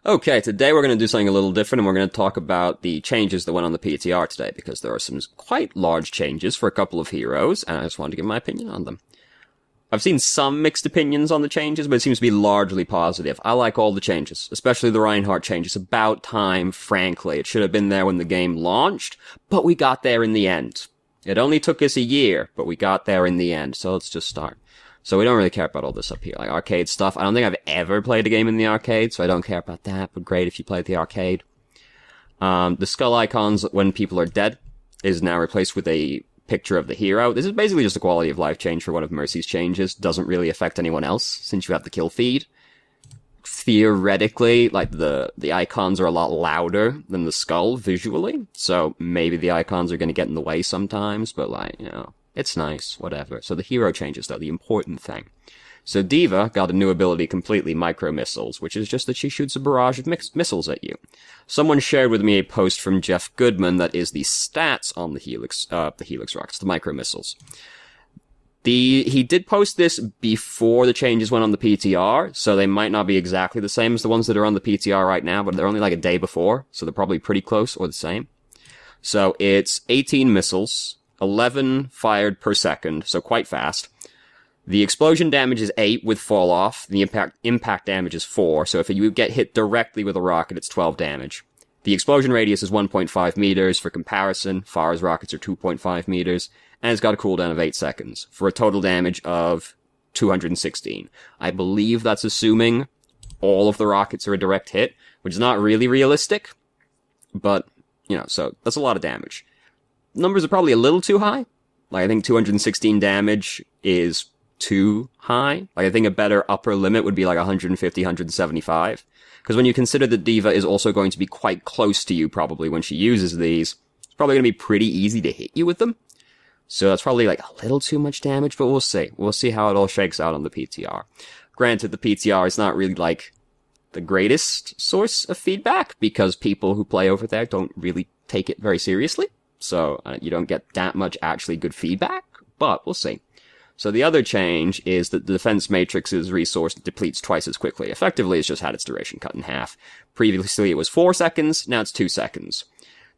Okay, today we're going to do something a little different, and we're going to talk about the changes that went on the PTR today, because there are some quite large changes for a couple of heroes, and I just wanted to give my opinion on them. I've seen some mixed opinions on the changes, but it seems to be largely positive. I like all the changes, especially the Reinhardt changes. About time, frankly. It should have been there when the game launched, but we got there in the end. It only took us a year, but we got there in the end, so let's just start. So we don't really care about all this up here, like arcade stuff. I don't think I've ever played a game in the arcade, so I don't care about that, but great if you play at the arcade. The skull icons when people are dead is now replaced with a picture of the hero. This is basically just a quality of life change for one of Mercy's changes. Doesn't really affect anyone else, since you have the kill feed. Theoretically, like, the icons are a lot louder than the skull visually, so maybe the icons are gonna get in the way sometimes, but like, you know, it's nice, whatever. So the hero changes, though, the important thing. So D.Va got a new ability completely, micro missiles, which is just that she shoots a barrage of missiles at you. Someone shared with me a post from Jeff Goodman that is the stats on the Helix rockets, the micro missiles. He did post this before the changes went on the PTR, so they might not be exactly the same as the ones that are on the PTR right now, but they're only like a day before, so they're probably pretty close or the same. So it's 18 missiles, 11 fired per second, so quite fast. The explosion damage is 8 with fall off. The impact damage is 4, so if you get hit directly with a rocket, it's 12 damage. The explosion radius is 1.5 meters. For comparison, Far's rockets are 2.5 meters, and it's got a cooldown of 8 seconds, for a total damage of 216. I believe that's assuming all of the rockets are a direct hit, which is not really realistic, but, you know, so that's a lot of damage. Numbers are probably a little too high. Like, I think 216 damage is too high. Like, I think a better upper limit would be like 150, 175. Because when you consider that D.Va is also going to be quite close to you probably when she uses these, it's probably going to be pretty easy to hit you with them. So that's probably like a little too much damage, but we'll see. We'll see how it all shakes out on the PTR. Granted, the PTR is not really like the greatest source of feedback, because people who play over there don't really take it very seriously. So you don't get that much actually good feedback, but we'll see. So the other change is that the defense matrix's resource depletes twice as quickly. Effectively, it's just had its duration cut in half. Previously, it was 4 seconds, now it's 2 seconds.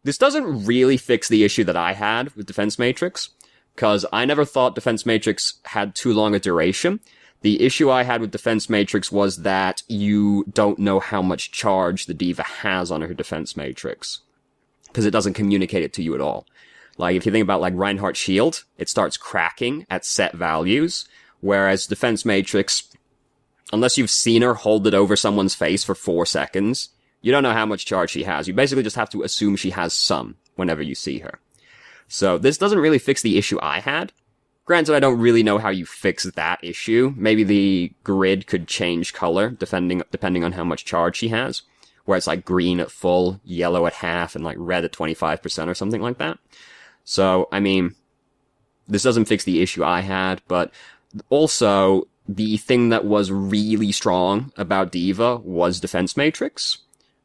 This doesn't really fix the issue that I had with defense matrix, because I never thought defense matrix had too long a duration. The issue I had with defense matrix was that you don't know how much charge the D.Va has on her defense matrix, because it doesn't communicate it to you at all. Like, if you think about, like, Reinhardt shield, it starts cracking at set values, whereas defense matrix, unless you've seen her hold it over someone's face for 4 seconds, you don't know how much charge she has. You basically just have to assume she has some whenever you see her. So this doesn't really fix the issue I had. Granted, I don't really know how you fix that issue. Maybe the grid could change color depending on how much charge she has, where it's like green at full, yellow at half, and like red at 25% or something like that. So, I mean, this doesn't fix the issue I had, but also the thing that was really strong about D.Va was defense matrix,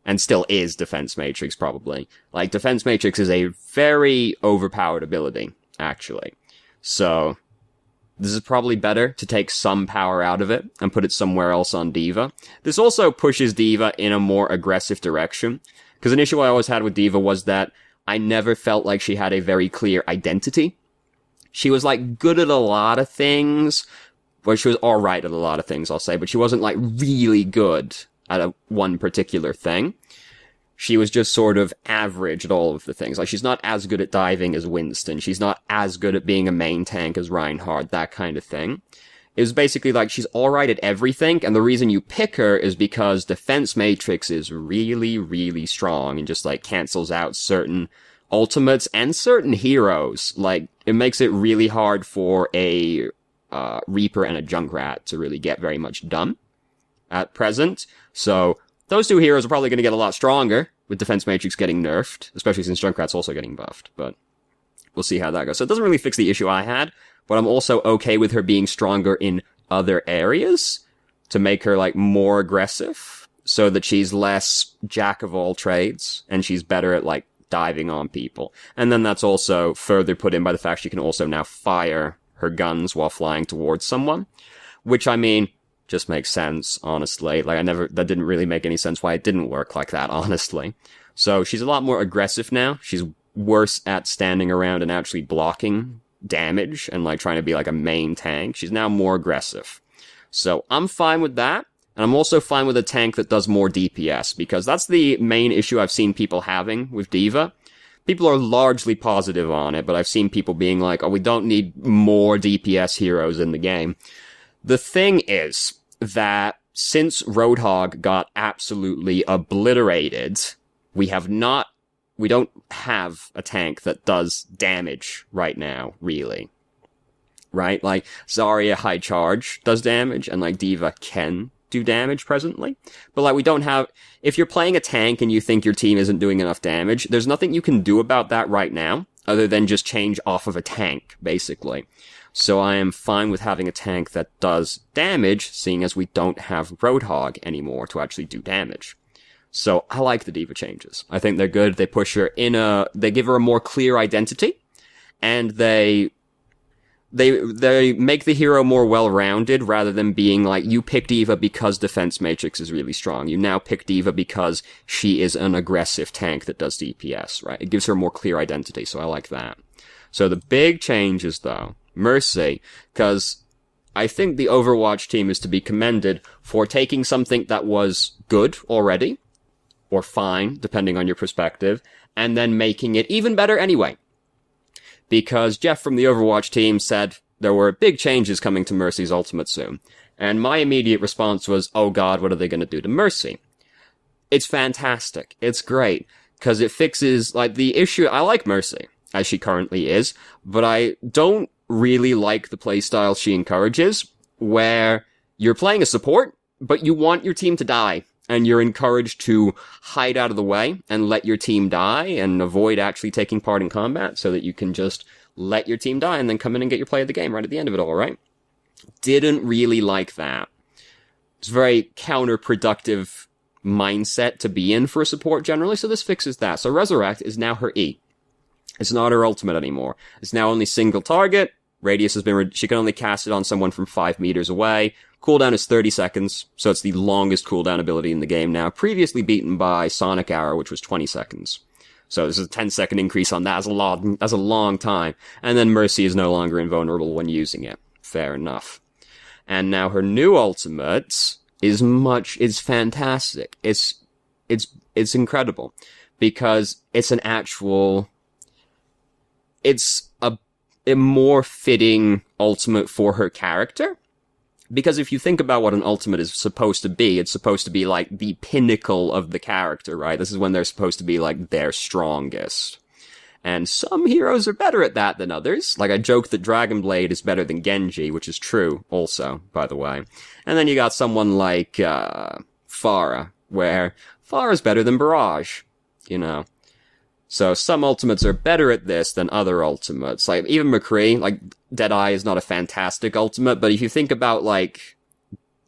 and still is defense matrix probably. Like, defense matrix is a very overpowered ability, actually. So, this is probably better to take some power out of it and put it somewhere else on D.Va. This also pushes D.Va in a more aggressive direction, because an issue I always had with D.Va was that I never felt like she had a very clear identity. She was, like, good at a lot of things, well, she was alright at a lot of things, I'll say, but she wasn't, like, really good at one particular thing. She was just sort of average at all of the things. Like, she's not as good at diving as Winston. She's not as good at being a main tank as Reinhardt, that kind of thing. It was basically like she's alright at everything, and the reason you pick her is because defense matrix is really, really strong and just, like, cancels out certain ultimates and certain heroes. Like, it makes it really hard for a Reaper and a Junkrat to really get very much done at present. So those two heroes are probably going to get a lot stronger with defense matrix getting nerfed, especially since Junkrat's also getting buffed, but we'll see how that goes. So it doesn't really fix the issue I had, but I'm also okay with her being stronger in other areas to make her, like, more aggressive, so that she's less jack of all trades, and she's better at, like, diving on people. And then that's also further put in by the fact she can also now fire her guns while flying towards someone, which, I mean, just makes sense, honestly. Like, that didn't really make any sense why it didn't work like that, honestly. So she's a lot more aggressive now. She's worse at standing around and actually blocking damage and, like, trying to be, like, a main tank. She's now more aggressive. So I'm fine with that. And I'm also fine with a tank that does more DPS, because that's the main issue I've seen people having with D.Va. People are largely positive on it, but I've seen people being like, oh, we don't need more DPS heroes in the game. The thing is that since Roadhog got absolutely obliterated, we don't have a tank that does damage right now, really. Right? Like, Zarya high charge does damage, and, like, D.Va can do damage presently. But, like, we don't have... If you're playing a tank and you think your team isn't doing enough damage, there's nothing you can do about that right now, other than just change off of a tank, basically. So I am fine with having a tank that does damage, seeing as we don't have Roadhog anymore to actually do damage. So I like the D.Va changes. I think they're good. They push her they give her a more clear identity, and they make the hero more well-rounded rather than being like, you pick D.Va because defense matrix is really strong. You now pick D.Va because she is an aggressive tank that does DPS, right? It gives her a more clear identity, so I like that. So the big changes, though, Mercy, because I think the Overwatch team is to be commended for taking something that was good already, or fine, depending on your perspective, and then making it even better anyway. Because Jeff from the Overwatch team said there were big changes coming to Mercy's ultimate soon. And my immediate response was, oh god, what are they going to do to Mercy? It's fantastic. It's great. Because it fixes, like, the issue... I like Mercy, as she currently is, but I don't really like the playstyle she encourages, where you're playing a support, but you want your team to die. And you're encouraged to hide out of the way and let your team die and avoid actually taking part in combat so that you can just let your team die and then come in and get your play of the game right at the end of it all, right? Didn't really like that. It's a very counterproductive mindset to be in for a support generally, so this fixes that. So Resurrect is now her E. It's not her ultimate anymore. It's now only single target. Radius has been... she can only cast it on someone from 5 meters away. Cooldown is 30 seconds, so it's the longest cooldown ability in the game now, previously beaten by Sonic Arrow, which was 20 seconds. So this is a 10-second increase on that. That's a long time. And then Mercy is no longer invulnerable when using it. Fair enough. And now her new ultimate is fantastic. It's incredible. Because it's a more fitting ultimate for her character. Because if you think about what an ultimate is supposed to be, it's supposed to be, like, the pinnacle of the character, right? This is when they're supposed to be, like, their strongest. And some heroes are better at that than others. Like, I joke that Dragonblade is better than Genji, which is true, also, by the way. And then you got someone like, Pharah, where Pharah's better than Barrage, you know? So some ultimates are better at this than other ultimates. Like, even McCree, like, Deadeye is not a fantastic ultimate, but if you think about, like,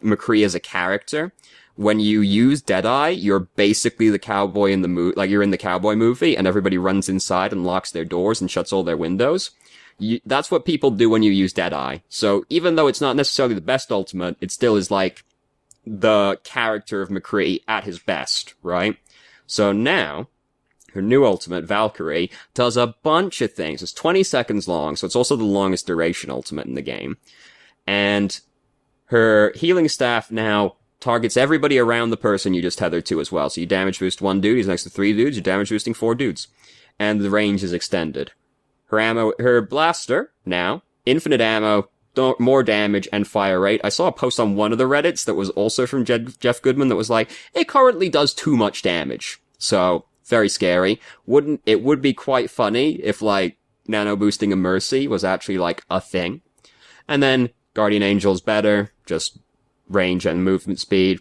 McCree as a character, when you use Deadeye, you're basically the cowboy in the movie, like, you're in the cowboy movie, and everybody runs inside and locks their doors and shuts all their windows. That's what people do when you use Deadeye. So even though it's not necessarily the best ultimate, it still is, like, the character of McCree at his best, right? So now... her new ultimate, Valkyrie, does a bunch of things. It's 20 seconds long, so it's also the longest duration ultimate in the game. And her healing staff now targets everybody around the person you just tethered to as well. So you damage boost 1 dude, he's next to 3 dudes, you're damage boosting 4 dudes. And the range is extended. Her blaster, now, infinite ammo, more damage, and fire rate. I saw a post on one of the Reddits that was also from Jeff Goodman that was like, it currently does too much damage. So... very scary. It would be quite funny if, like, nano boosting a Mercy was actually, like, a thing. And then, Guardian Angel's better, just range and movement speed.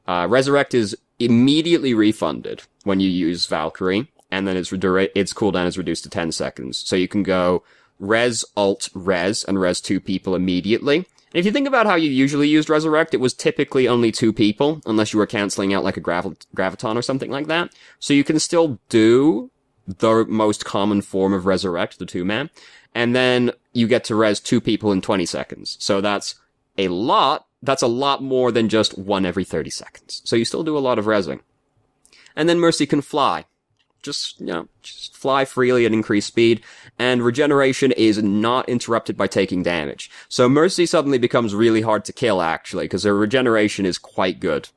Resurrect is immediately refunded when you use Valkyrie, and then its cooldown is reduced to 10 seconds. So you can go res, alt, res, and res 2 people immediately. And if you think about how you usually used Resurrect, it was typically only 2 people, unless you were cancelling out like a Graviton or something like that. So you can still do the most common form of Resurrect, the 2-man, and then you get to res 2 people in 20 seconds. So that's a lot that's a lot more than just 1 every 30 seconds. So you still do a lot of rezzing. And then Mercy can fly. Just fly freely at increased speed, and regeneration is not interrupted by taking damage. So Mercy suddenly becomes really hard to kill, actually, because her regeneration is quite good.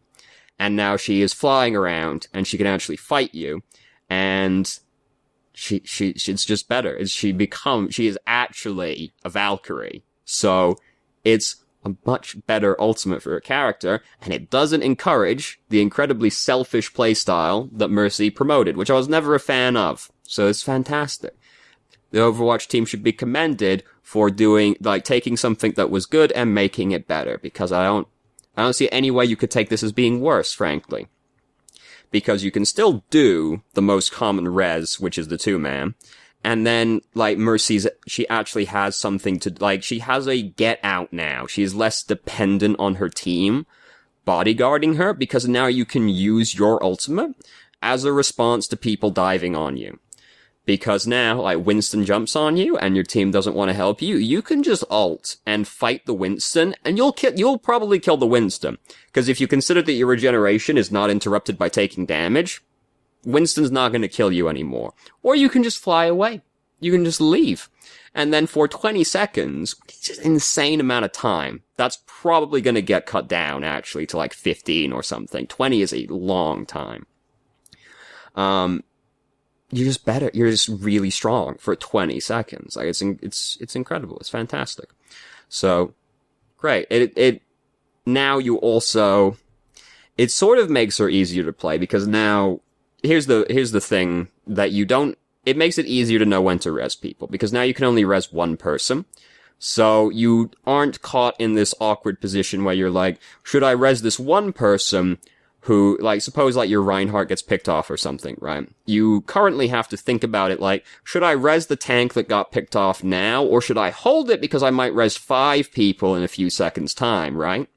And now she is flying around, and she can actually fight you, and it's just better. She is actually a Valkyrie. So it's a much better ultimate for a character, and it doesn't encourage the incredibly selfish playstyle that Mercy promoted, which I was never a fan of. So it's fantastic. The Overwatch team should be commended for taking something that was good and making it better, because I don't see any way you could take this as being worse, frankly. Because you can still do the most common res, which is the 2-man, and then, she actually has something to, she has a get out now. She's less dependent on her team bodyguarding her, because now you can use your ultimate as a response to people diving on you. Because now, Winston jumps on you, and your team doesn't want to help you, you can just ult and fight the Winston, and you'll probably kill the Winston. Because if you consider that your regeneration is not interrupted by taking damage, Winston's not going to kill you anymore. Or you can just fly away. You can just leave. And then for 20 seconds, which is an insane amount of time, that's probably going to get cut down, actually, to 15 or something. 20 is a long time. You're just better. You're just really strong for 20 seconds. It's incredible. It's fantastic. So, great. Now you also, it sort of makes her easier to play, because now, here's the thing that it makes it easier to know when to res people, because now you can only res one person. So you aren't caught in this awkward position where you're like, should I res this one person who, suppose your Reinhardt gets picked off or something, right? You currently have to think about it should I res the tank that got picked off now, or should I hold it because I might res 5 people in a few seconds time, right?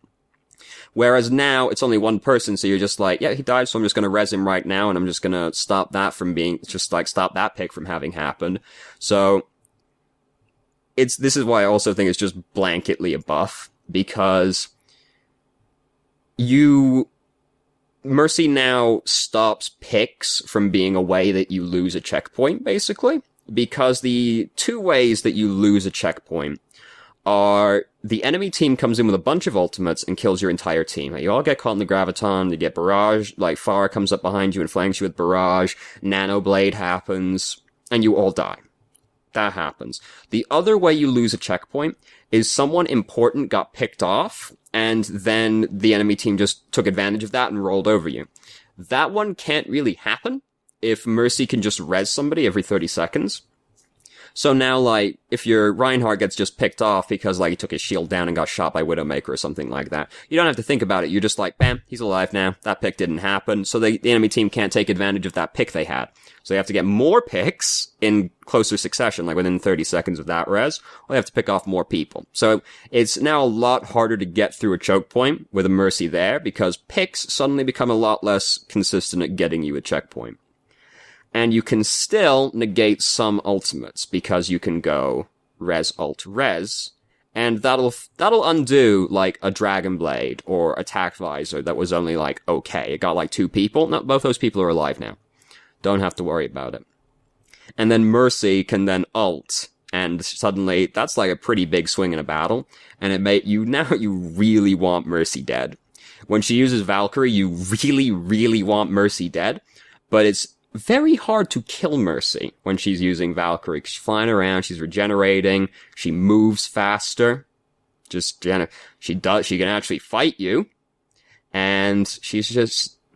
Whereas now, it's only one person, so you're just yeah, he died, so I'm just gonna res him right now, and I'm just gonna stop that from stop that pick from having happened. So, this is why I also think it's just blanketly a buff, because Mercy now stops picks from being a way that you lose a checkpoint, basically, because the 2 ways that you lose a checkpoint are the enemy team comes in with a bunch of ultimates and kills your entire team. You all get caught in the graviton, you get barrage, Pharah comes up behind you and flanks you with barrage, nano blade happens, and you all die. That happens. The other way you lose a checkpoint is someone important got picked off, and then the enemy team just took advantage of that and rolled over you. That one can't really happen if Mercy can just res somebody every 30 seconds. So now, if your Reinhardt gets just picked off because, he took his shield down and got shot by Widowmaker or something like that, you don't have to think about it. You're just bam, he's alive now. That pick didn't happen. So the enemy team can't take advantage of that pick they had. So they have to get more picks in closer succession, within 30 seconds of that res, or they have to pick off more people. So it's now a lot harder to get through a choke point with a Mercy there, because picks suddenly become a lot less consistent at getting you a checkpoint. And you can still negate some ultimates, because you can go res ult res, and that'll undo a Dragon Blade or Attack Visor that was only okay. It got 2 people. No, both those people are alive now. Don't have to worry about it. And then Mercy can then ult, and suddenly that's a pretty big swing in a battle, and you really want Mercy dead. When she uses Valkyrie, you really, really want Mercy dead, but it's very hard to kill Mercy when she's using Valkyrie. She's flying around, she's regenerating, she moves faster. She can actually fight you. And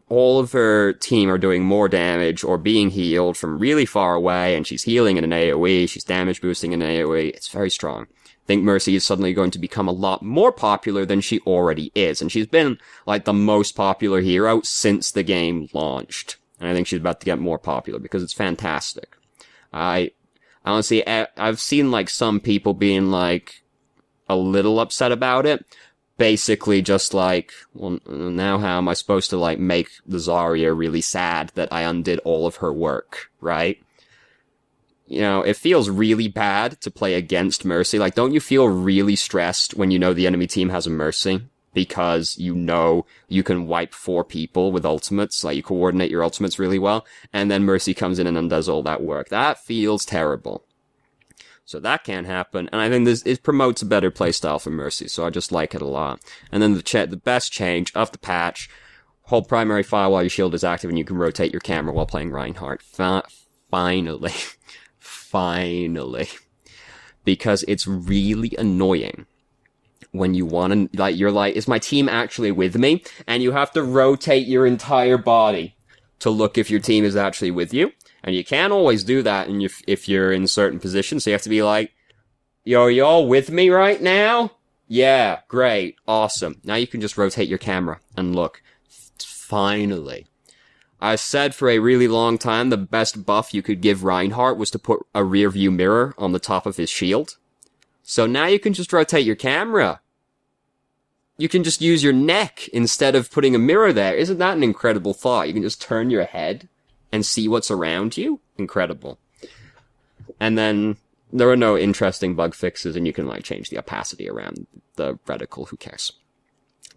all of her team are doing more damage or being healed from really far away, and she's healing in an AoE, she's damage boosting in an AoE. It's very strong. I think Mercy is suddenly going to become a lot more popular than she already is. And she's been, the most popular hero since the game launched. And I think she's about to get more popular because it's fantastic. Honestly, I've seen some people being a little upset about it. Basically just well, now how am I supposed to make the Zarya really sad that I undid all of her work, right? It feels really bad to play against Mercy. Don't you feel really stressed when you know the enemy team has a Mercy? because you know you can wipe 4 people with ultimates, like you coordinate your ultimates really well, and then Mercy comes in and undoes all that work. That feels terrible. So that can't happen, and I think it promotes a better playstyle for Mercy, so I just like it a lot. And then the best change of the patch, hold primary fire while your shield is active and you can rotate your camera while playing Reinhardt. Finally. Finally. Because it's really annoying when you want to, like, you're like, is my team actually with me? And you have to rotate your entire body to look if your team is actually with you. And you can't always do that if you're in certain positions, so you have to be like, yo, are y'all with me right now? Yeah, great, awesome. Now you can just rotate your camera and look. Finally. I said for a really long time the best buff you could give Reinhardt was to put a rear view mirror on the top of his shield. So now you can just rotate your camera. You can just use your neck instead of putting a mirror there. Isn't that an incredible thought? You can just turn your head and see what's around you. Incredible. And then there are no interesting bug fixes, and you can like change the opacity around the reticle. Who cares?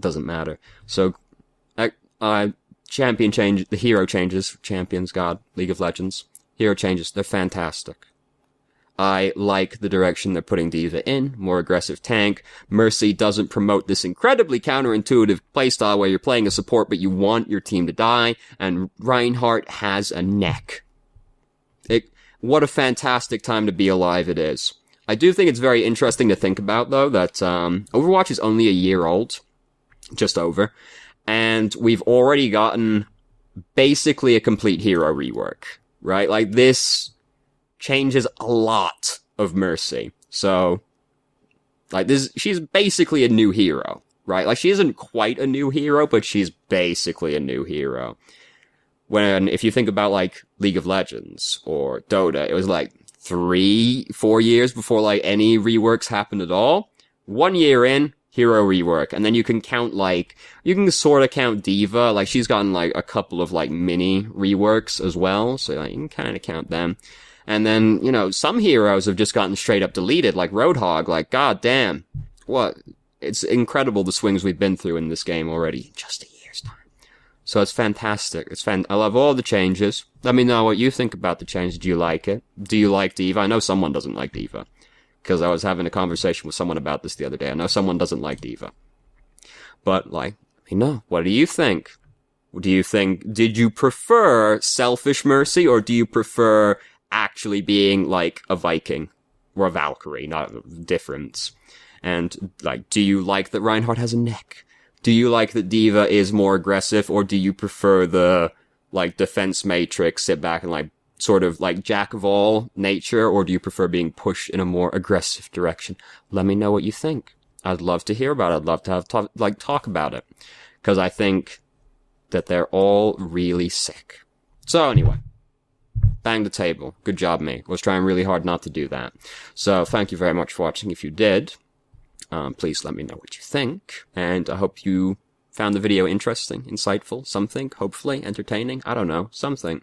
Doesn't matter. So, champion change, the hero changes, champions, God, League of Legends. Hero changes, they're fantastic. I like the direction they're putting D.Va in, more aggressive tank. Mercy doesn't promote this incredibly counterintuitive playstyle where you're playing a support but you want your team to die, and Reinhardt has a neck. What a fantastic time to be alive it is. I do think it's very interesting to think about, though, that Overwatch is only a year old, just over, and we've already gotten basically a complete hero rework, right? Like, this changes a lot of Mercy. So, like, she's basically a new hero, right? Like, she isn't quite a new hero, but she's basically a new hero. If you think about, like, League of Legends or Dota, it was like 3-4 years before, like, any reworks happened at all. 1 year in, hero rework. And then you can count, like, you can sort of count D.Va. Like, she's gotten, like, a couple of, like, mini reworks as well. So, like, you can kind of count them. And then, you know, some heroes have just gotten straight up deleted, like Roadhog. Like, god damn. What? It's incredible the swings we've been through in this game already. Just a year's time. So it's fantastic. I love all the changes. Let me know what you think about the change. Do you like it? Do you like D.Va? I know someone doesn't like D.Va. Because I was having a conversation with someone about this the other day. I know someone doesn't like D.Va. But, like, let me know. What do you think? Did you prefer selfish Mercy, or do you prefer actually being, like, a Viking or a Valkyrie, not a difference? And, like, do you like that Reinhardt has a neck? Do you like that D.Va is more aggressive, or do you prefer the, like, defense matrix, sit back and, like, sort of, like, jack of all nature, or do you prefer being pushed in a more aggressive direction? Let me know what you think. I'd love to hear about it. I'd love to have talk about it. Because I think that they're all really sick. So anyway. Bang the table. Good job, me. Was trying really hard not to do that. So, thank you very much for watching. If you did, please let me know what you think. And I hope you found the video interesting, insightful, something, hopefully, entertaining. I don't know, something.